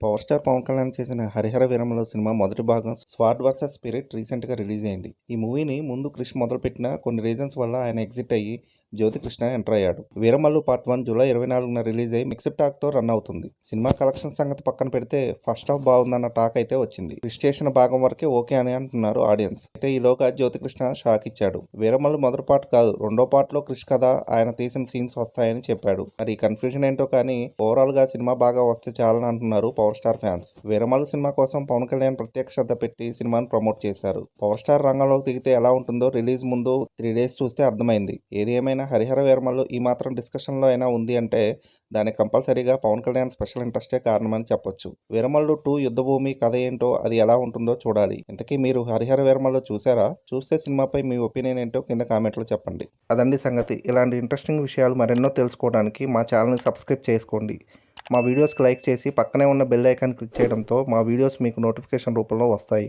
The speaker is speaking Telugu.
పవర్ స్టార్ పవన్ కళ్యాణ్ చేసిన హరిహర వీరమలో సినిమా మొదటి భాగం స్వార్డ్ వర్సెస్ స్పిరిట్ రీసెంట్ గా రిలీజ్ అయింది. ఈ మూవీని ముందు క్రిష్ మొదలుపెట్టిన కొన్ని రీజన్స్ వల్ల ఆయన ఎగ్జిట్ అయ్యి జ్యోతి కృష్ణ ఎంటర్ అయ్యాడు. వీరమల్లు పార్ట్ 1 జూలై 24న రిలీజ్ అయ్యి మిక్స్డ్ టాక్ తో రన్ అవుతుంది. సినిమా కలెక్షన్ సంగతి పక్కన పెడితే ఫస్ట్ హాఫ్ బాగుందన్న టాక్ అయితే వచ్చింది. క్రిష్ చేసిన భాగం వరకే ఓకే అని అంటున్నారు ఆడియన్స్. అయితే ఈలోగా జ్యోతి కృష్ణ షాక్ ఇచ్చాడు. వీరమల్లు మొదటి పార్ట్ కాదు, రెండో పార్ట్ లో క్రిష్ కథ, ఆయన తీసిన సీన్స్ వస్తాయని చెప్పాడు. మరి కన్ఫ్యూజన్ ఏంటో కానీ ఓవరాల్ గా సినిమా బాగా వస్తే చాలని అంటున్నారు power star fans. Veeramallu cinema కోసం పవన్ కళ్యాణ్ ప్రత్యేక శ్రద్ధ పెట్టి సినిమాను ప్రమోట్ చేశారు. పవర్ స్టార్ రంగంలోకి దిగితే ఎలా ఉంటుందో రిలీజ్ ముందు 3 days చూస్తే అర్థమైంది. ఏది ఏమైనా హరిహర వీరమల్లు ఈ మాత్రం డిస్కషన్ లో అయినా ఉంది అంటే దానికి కంపల్సరీగా పవన్ కళ్యాణ్ స్పెషల్ ఇంట్రెస్టే కారణమని చెప్పొచ్చు. వీరమల్లు 2 యుద్ధభూమి కథ ఏంటో, అది ఎలా ఉంటుందో చూడాలి. ఇంతకీ మీరు హరిహర వీరమల్లు చూసారా? చూస్తే సినిమాపై మీ ఒపీనియన్ ఏంటో కింద కామెంట్లో చెప్పండి. అదండి సంగతి. ఇలాంటి ఇంట్రెస్టింగ్ విషయాలు మరెన్నో తెలుసుకోవడానికి మా ఛానల్ని సబ్స్క్రైబ్ చేసుకోండి. మా వీడియోస్కి లైక్ చేసి పక్కనే ఉన్న బెల్ ఐకాన్ క్లిక్ చేయడంతో మా వీడియోస్ మీకు నోటిఫికేషన్ రూపంలో వస్తాయి.